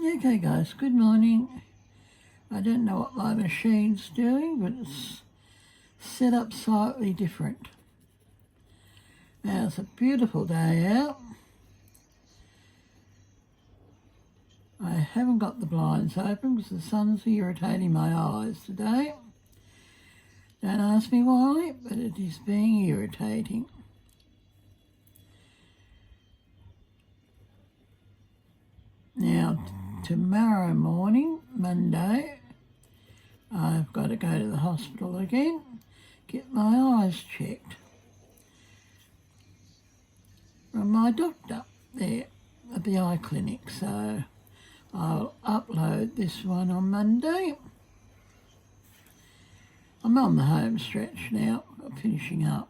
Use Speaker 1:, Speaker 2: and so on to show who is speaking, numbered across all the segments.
Speaker 1: Okay guys, good morning. I don't know what my machine's doing, but it's set up slightly different. Now it's a beautiful day out. I haven't got the blinds open because the sun's irritating my eyes today. Don't ask me why, but it is being irritating. Now, tomorrow morning, Monday, I've got to go to the hospital again, get my eyes checked from my doctor there at the eye clinic. So I'll upload this one on Monday. I'm on the home stretch now, finishing up.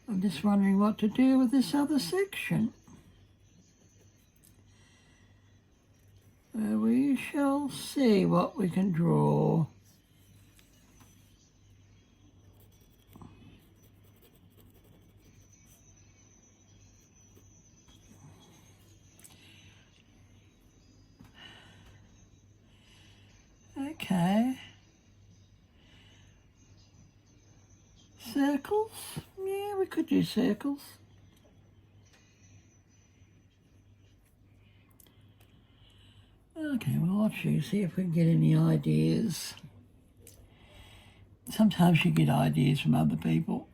Speaker 1: I'm just wondering what to do with this other section. We shall see what we can draw. Okay. Circles? Yeah, we could do circles. Okay, well, I'll choose, see if we can get any ideas. Sometimes you get ideas from other people.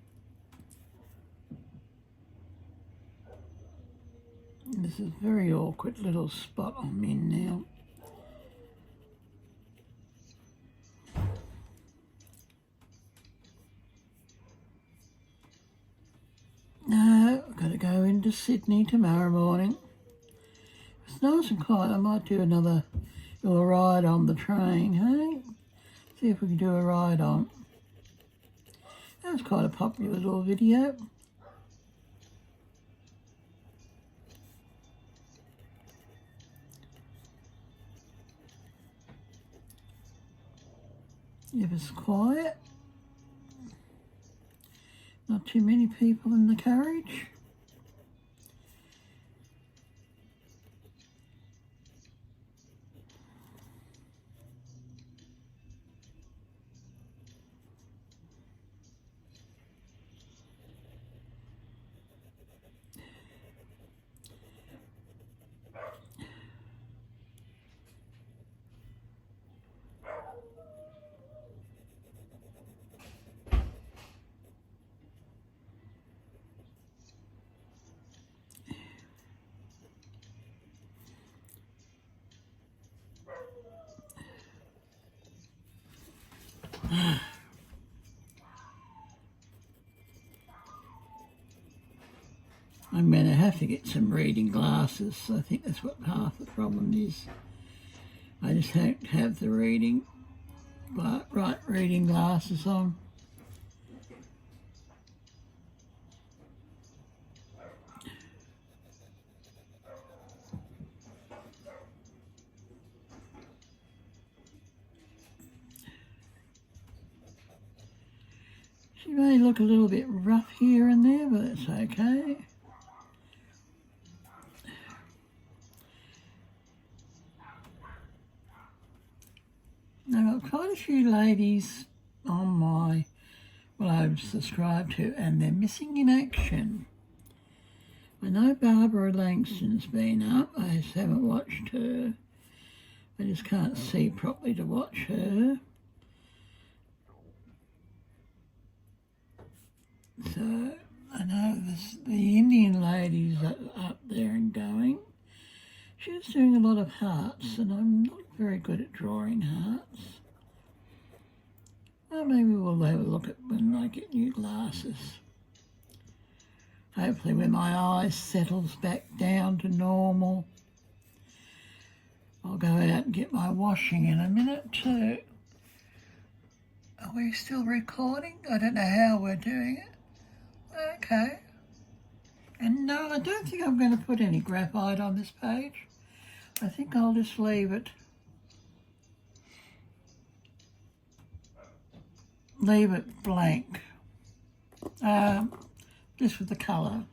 Speaker 1: This is a very awkward little spot I'm in now. No, I've got to go into Sydney tomorrow morning. It's nice and quiet. I might do a ride on the train, hey? See if we can do a ride on. That was quite a popular little video. It was quiet. Not too many people in the carriage. I'm going to have to get some reading glasses. I think that's what half the problem is. I just don't have the right reading glasses on. She may look a little bit rough here and there, but it's okay. Now, I've got quite a few ladies on I've subscribed to, and they're missing in action. I know Barbara Langston's been up. I just haven't watched her. I just can't see properly to watch her. So I know the Indian lady's up there and going. She's doing a lot of hearts, and I'm not very good at drawing hearts. Well, maybe we'll have a look at when I get new glasses. Hopefully when my eyes settles back down to normal. I'll go out and get my washing in a minute too. Are we still recording? I don't know how we're doing it. Okay. And no, I don't think I'm going to put any graphite on this page. I think I'll just leave it. Leave it blank. Just with the colour.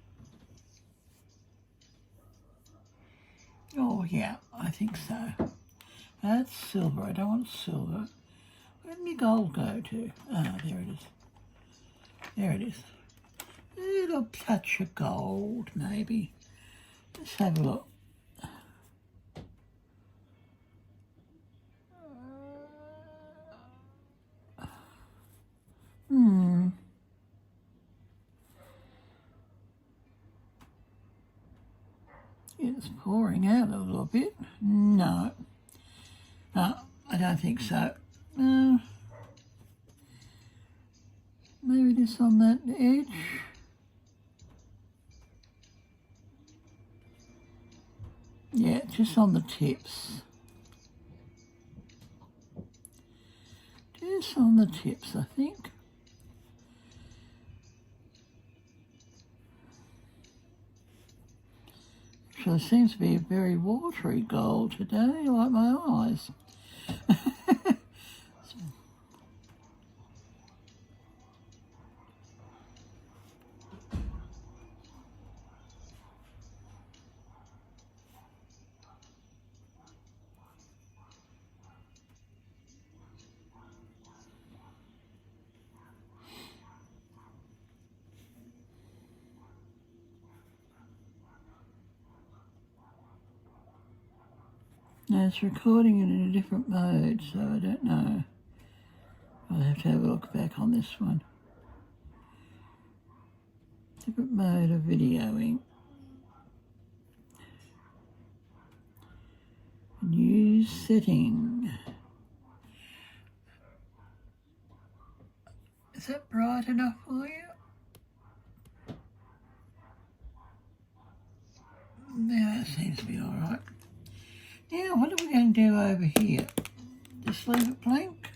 Speaker 1: Oh, Oh yeah, I think so. That's silver. I don't want silver. Where did my gold go to? Ah, there it is. There it is. A little touch of gold, maybe. Let's have a look. It's pouring out a little bit. No. No, I don't think so. Maybe just on that edge. Yeah, just on the tips. Just on the tips, I think. Actually, seems to be a very watery gold today, like my eyes. Now it's recording it in a different mode, so I don't know. I'll have to have a look back on this one. Different mode of videoing. New setting. Is that bright enough for you? Yeah, that seems to be alright. Now, what are we going to do over here? Just leave it blank?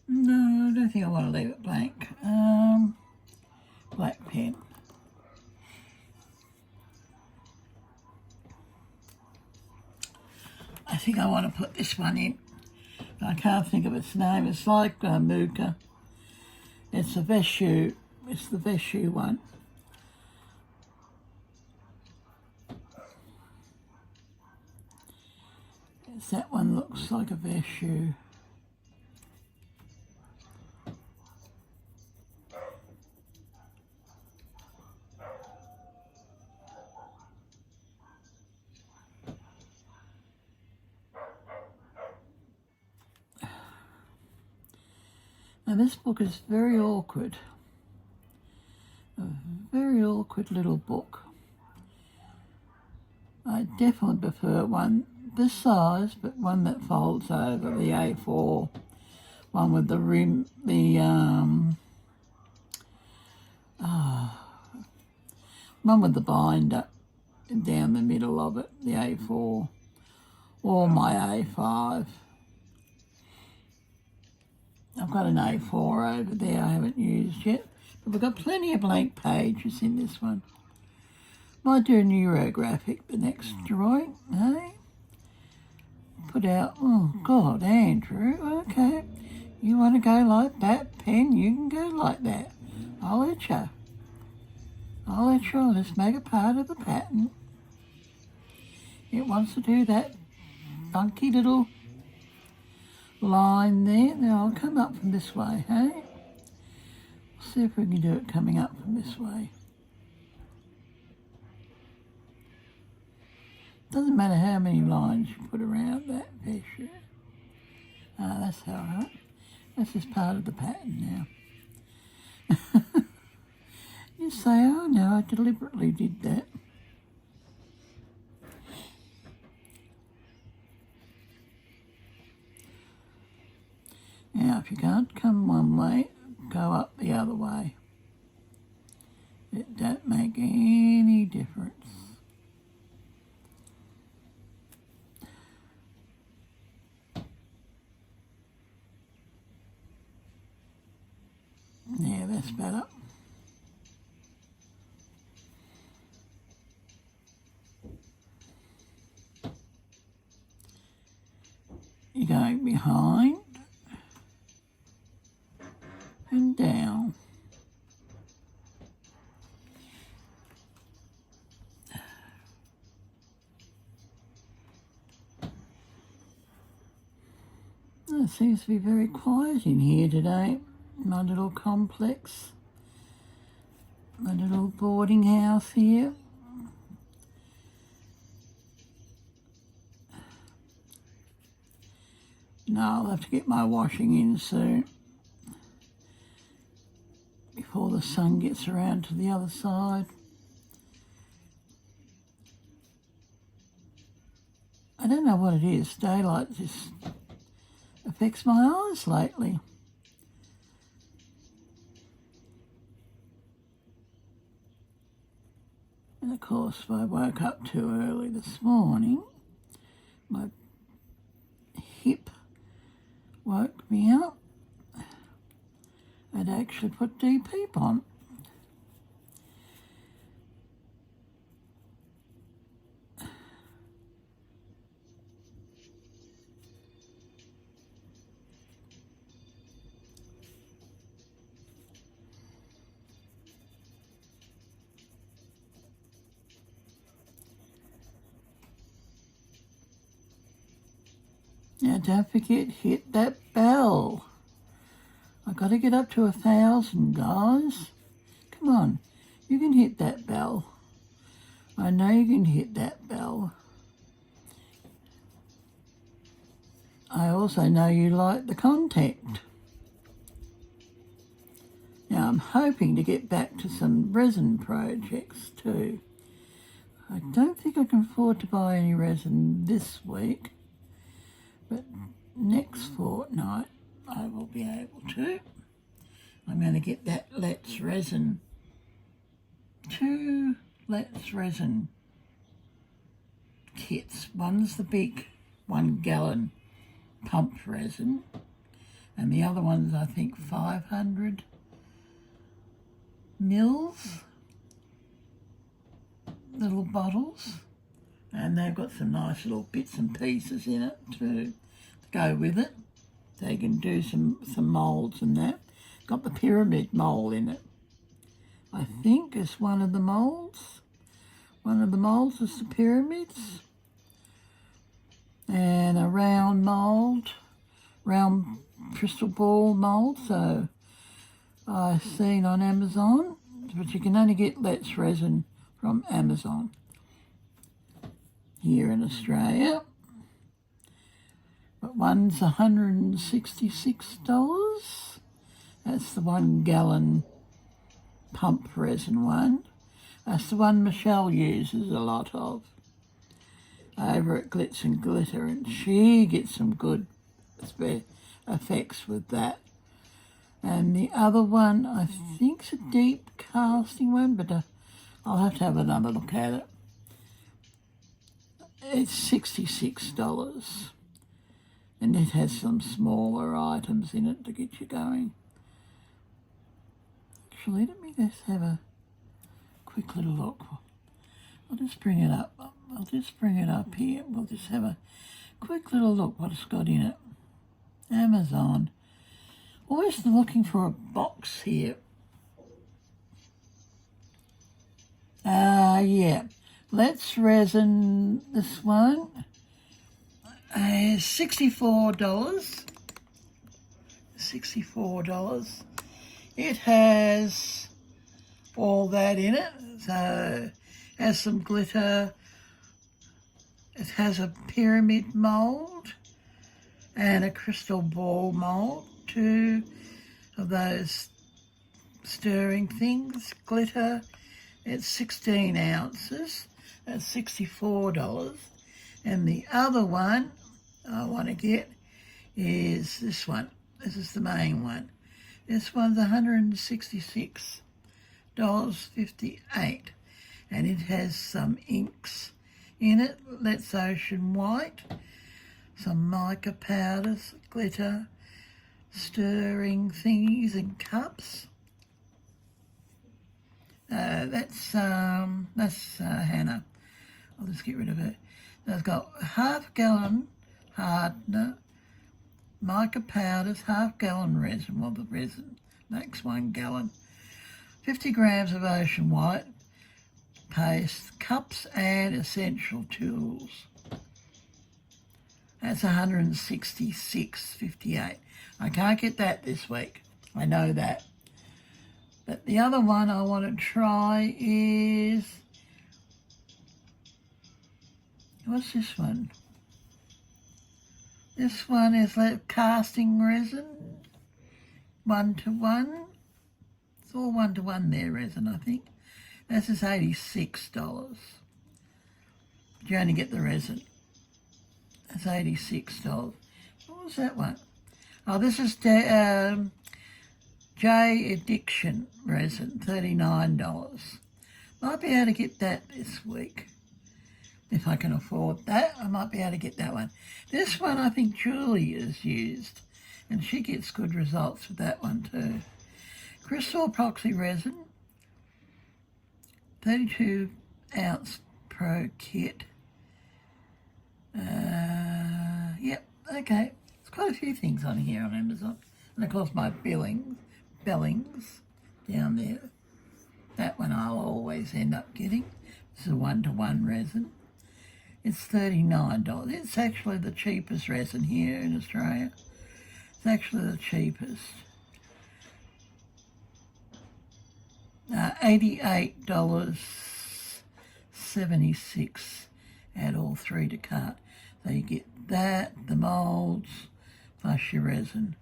Speaker 1: No, I don't think I want to leave it blank. Black pen. I think I want to put this one in. I can't think of its name. It's like Mooka. It's the Veshu. It's the Veshu one. That one looks like a Veshu. Now this book is very awkward. A very awkward little book. I definitely prefer one this size, but one that folds over, the A4. One with the rim, one with the binder down the middle of it, the A4, or my A5. I've got an A4 over there I haven't used yet, but we've got plenty of blank pages in this one. Might do a neurographic the next drawing, eh? Put out, oh God, Andrew, okay. You want to go like that, pen, you can go like that. I'll let you. I'll just make a part of the pattern. It wants to do that funky little line there. Now I'll come up from this way, hey? See if we can do it coming up from this way. Doesn't matter how many lines you put around that picture. Ah, that's all right. That's just part of the pattern now. You say, oh no, I deliberately did that. Now, if you can't come one way, go up the other way. It don't make any difference. Yeah, that's better. You're going behind and down. It seems to be very quiet in here today. My little complex, my little boarding house here. No, I'll have to get my washing in soon before the sun gets around to the other side. I don't know what it is. Daylight just affects my eyes lately. And of course, I woke up too early this morning. My hip woke me up. I'd actually put pt5 on. Now don't forget, hit that bell. I've got to get up to 1,000, guys. Come on, you can hit that bell. I know you can hit that bell. I also know you like the content. Now I'm hoping to get back to some resin projects too. I don't think I can afford to buy any resin this week, but next fortnight I will be able to. I'm going to get that Let's Resin, 2 Let's Resin kits. One's the big 1 gallon pumped resin, and the other one's I think 500 mils, little bottles, and they've got some nice little bits and pieces in it to go with it. They can do some moulds and that. Got the pyramid mould in it. I think it's one of the moulds. One of the moulds is the pyramids. And a round mould, round crystal ball mould. So I've seen on Amazon, but you can only get Let's Resin from Amazon here in Australia. But one's $166. That's the 1 gallon pump resin one. That's the one Michelle uses a lot of over at Glitz and Glitter, and she gets some good effects with that. And the other one, I think, is a deep casting one, but I'll have to have another look at it. It's $66, and it has some smaller items in it to get you going. Actually, let me just have a quick little look. I'll just bring it up. I'll just bring it up here. We'll just have a quick little look what it's got in it. Amazon. Always looking for a box here. Yeah. Let's Resin, this one is $64. $64. It has all that in it. So it has some glitter. It has a pyramid mould and a crystal ball mould. 2 of those stirring things, glitter. It's 16 ounces at $64. And the other one I want to get is this one. This is the main one. This one's $166.58. And it has some inks in it. Let's Ocean White, some mica powders, glitter, stirring thingies and cups. That's Hannah. I'll just get rid of it. It's got half gallon hardener, mica powders, half gallon resin. Well, the resin makes 1 gallon. 50 grams of Ocean White paste, cups and essential tools. That's 166.58. I can't get that this week. I know that. But the other one I want to try is, what's this one? This one is casting resin, 1-to-1. It's all 1-to-1 there, resin, I think. This is $86. You only get the resin. That's $86. What was that one? Oh, this is J Addiction resin, $39. Might be able to get that this week. If I can afford that, I might be able to get that one. This one I think Julie has used, and she gets good results with that one too. Crystal epoxy resin, 32 ounce pro kit. Yep, okay. There's quite a few things on here on Amazon. And of course my Bellings down there. That one I'll always end up getting. This is a 1-to-1 resin. It's $39. It's actually the cheapest resin here in Australia. It's actually the cheapest. $88.76. Add all three to cart. So you get that, the moulds, plus your resin.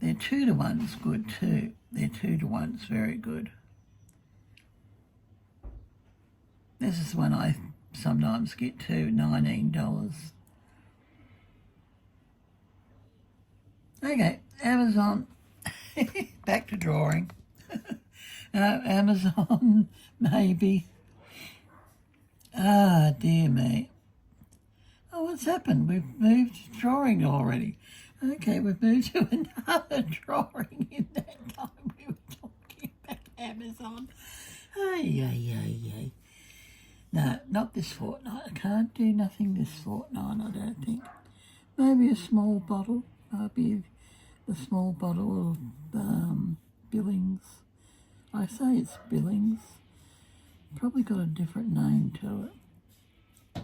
Speaker 1: Their 2-to-one's good too. Their 2-to-one's very good. This is one I sometimes get too, $19. Okay, Amazon. Back to drawing. Amazon, maybe. Ah, dear me. Oh, what's happened? We've moved to drawing already. Okay, we've moved to another drawing in that time we were talking about Amazon. Ay. No, not this fortnight. I can't do nothing this fortnight, I don't think. Maybe a small bottle. Maybe the small bottle of Billings. I say it's Billings. Probably got a different name to it.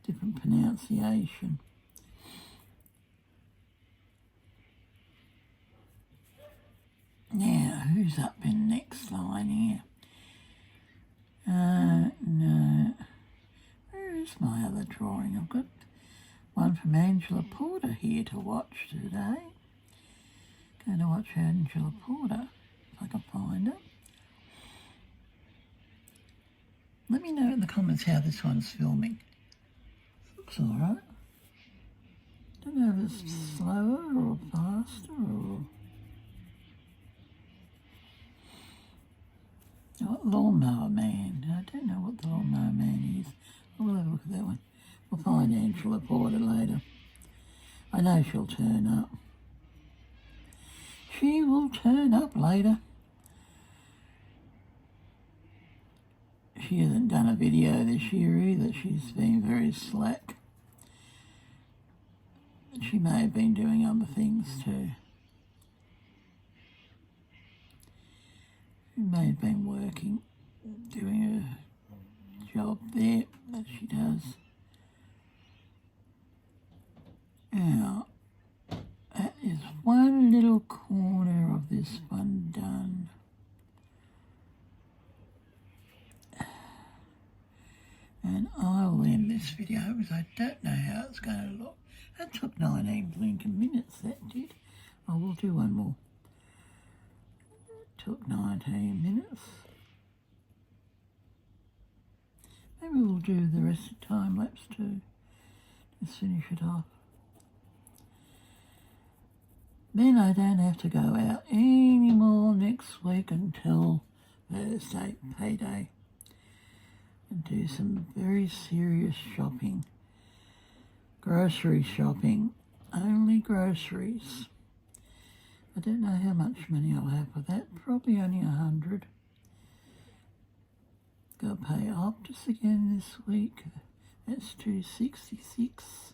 Speaker 1: Different pronunciation. Now, who's up in the next line here? No. Where is my other drawing? I've got one from Angela Porter here to watch today. Going to watch Angela Porter, if I can find it. Let me know in the comments how this one's filming. Looks alright. Don't know if it's slower or faster or... Oh, Lawnmower Man. I don't know what the Lawnmower Man is. We'll have a look at that one. We'll find Angela Porter later. I know she'll turn up. She will turn up later. She hasn't done a video this year either. She's been very slack. She may have been doing other things too. She may have been working, doing a job there that she does. Now, that is one little corner of this one done. And I will end this video because I don't know how it's going to look. That took 19 blinking minutes, that did. I will do one more. Took 19 minutes. Maybe we'll do the rest of time lapse too. Just finish it off. Then I don't have to go out anymore next week until Thursday, payday, and do some very serious shopping. Grocery shopping. Only groceries. I don't know how much money I'll have for that. Probably only 100. Got to pay Optus again this week. That's $266.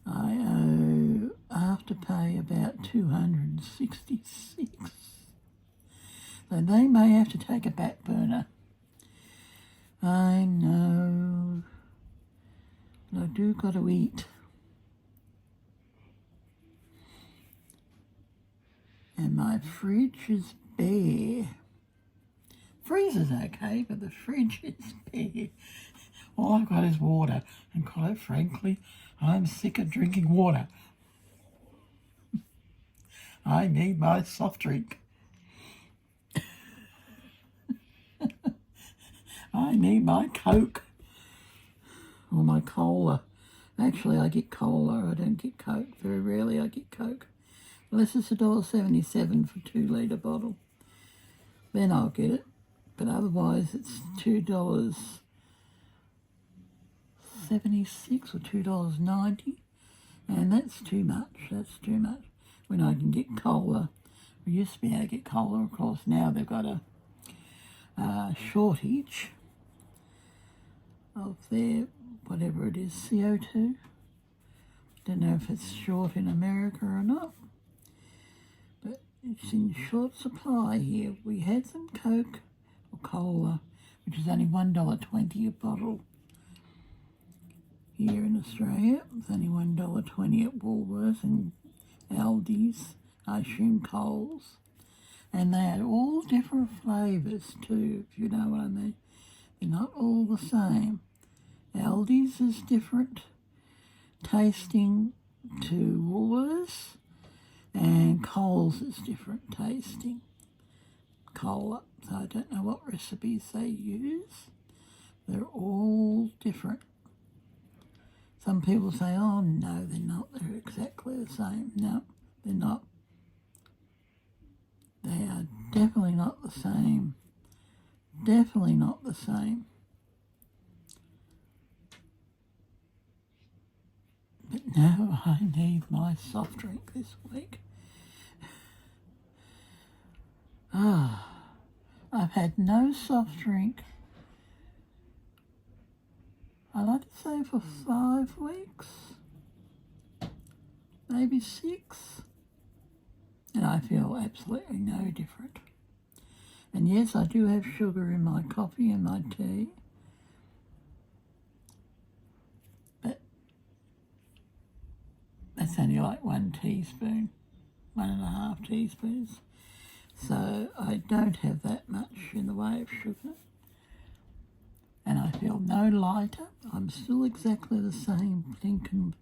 Speaker 1: I owe Afterpay about $266. So they may have to take a back burner I know, but I do got to eat. And my fridge is bare. Freezer's okay, but the fridge is bare. All I've got is water, and quite frankly, I'm sick of drinking water. I need my soft drink. I need my Coke or my cola. Actually, I get cola. I don't get Coke. Very rarely I get Coke. Unless it's $1.77 for a 2 litre bottle. Then I'll get it. But otherwise it's $2.76 or $2.90. And that's too much. That's too much. When I can get cola. We used to be able to get cola, of course. Now they've got a shortage of their, whatever it is, CO2. Don't know if it's short in America or not. But it's in short supply here. We had some Coke or cola, which is only $1.20 a bottle. Here in Australia, it's only $1.20 at Woolworths and Aldi's, I assume Coles. And they had all different flavours too, if you know what I mean. They're not all the same. Aldi's is different tasting to Woolworths, and Coles is different tasting. Cola. So I don't know what recipes they use. They're all different. Some people say, oh no, they're not. They're exactly the same. No, they're not. They are definitely not the same. Definitely not the same. But now I need my soft drink this week. I've had no soft drink, I like to say, for 5 weeks, maybe 6. And I feel absolutely no different. And yes, I do have sugar in my coffee and my tea. But that's only like 1 teaspoon, 1.5 teaspoons. So I don't have that much in the way of sugar. And I feel no lighter. I'm still exactly the same blinking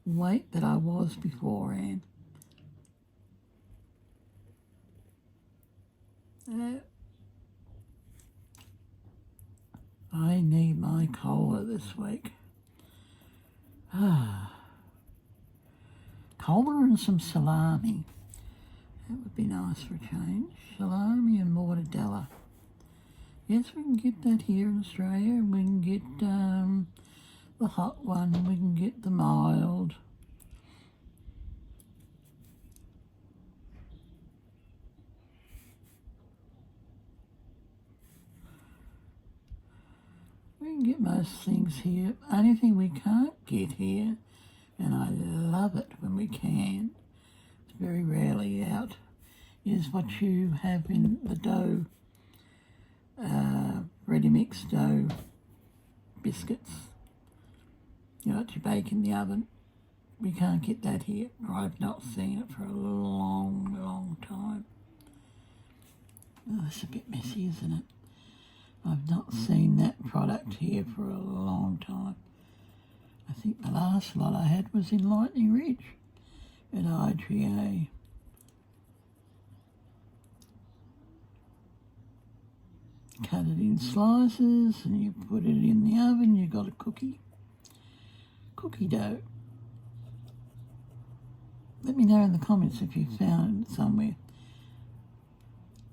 Speaker 1: weight that I was beforehand. I need my cola this week. Cola and some salami. That would be nice for a change. Salami and mortadella. Yes, we can get that here in Australia, and we can get the hot one, and we can get the mild. We can get most things here. Only thing we can't get here, and I love it when we can, it's very rarely out, is what you have in the dough, ready-mix dough biscuits. You know, what you bake in the oven. We can't get that here, or I've not seen it for a long, long time. Oh, it's a bit messy, isn't it? I've not seen that product here for a long time. I think the last lot I had was in Lightning Ridge at IGA. Cut it in slices and you put it in the oven, you got a cookie dough. Let me know in the comments if you found it somewhere.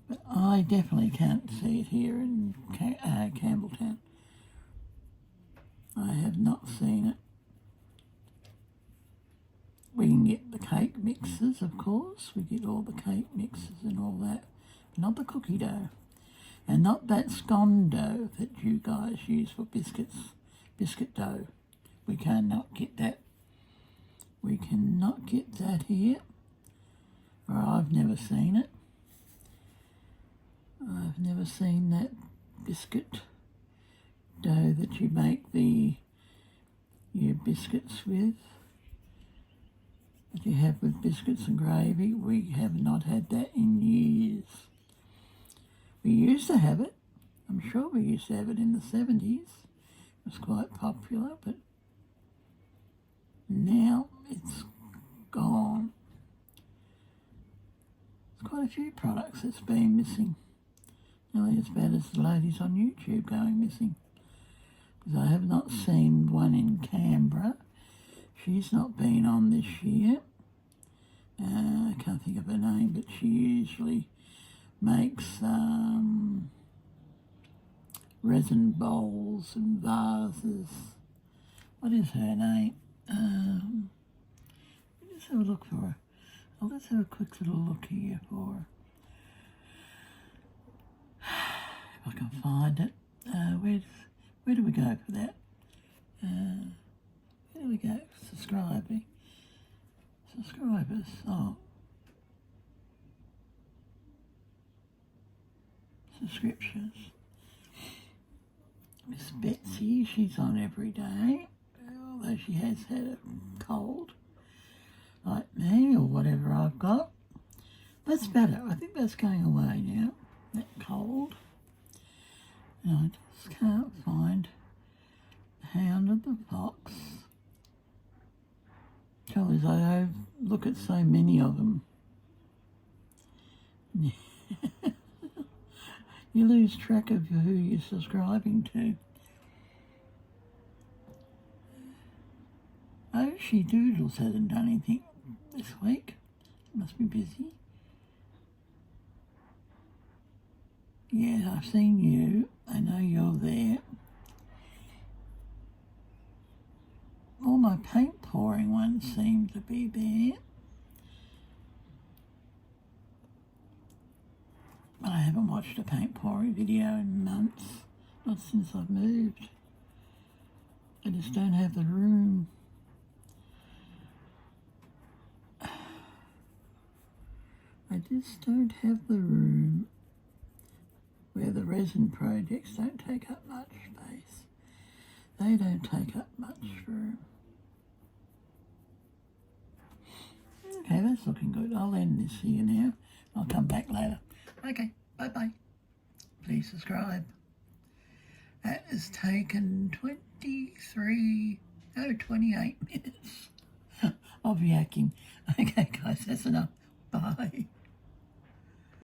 Speaker 1: But I definitely can't see it here in Campbelltown. I have not seen it. We can get the cake mixes, of course. We get all the cake mixes and all that. But not the cookie dough. And not that scone dough that you guys use for biscuits. Biscuit dough. We cannot get that. We cannot get that here. Or I've never seen it. I've never seen that biscuit dough that you make your biscuits with, that you have with biscuits and gravy. We have not had that in years. We used to have it. I'm sure we used to have it in the 70s. It was quite popular, but now it's gone. There's quite a few products that's been missing. Nearly as bad as the ladies on YouTube going missing. Because I have not seen one in Canberra. She's not been on this year. I can't think of her name, but she usually makes resin bowls and vases. What is her name? Let's have a look for her. Oh, let's have a quick little look here for her. If I can find it. Where do we go for that? Where do we go? Subscribers. Oh. Subscriptions. Miss Betsy, she's on every day, although she has had a cold, like me, or whatever I've got. That's better. I think that's going away now, that cold. And I just can't find Hound of the Fox. Trouble is, I look at so many of them. You lose track of who you're subscribing to. Oh, Doodles hasn't done anything this week. Must be busy. Yeah, I've seen you. I know you're there. All my paint pouring ones seem to be there. But I haven't watched a paint pouring video in months. Not since I've moved. I just don't have the room. I just don't have the room where the resin projects don't take up much space. They don't take up much room. Okay, that's looking good. I'll end this here now. I'll come back later. Okay, bye-bye. Please subscribe. That has taken 28 minutes of yakking. Okay, guys, that's enough. Bye.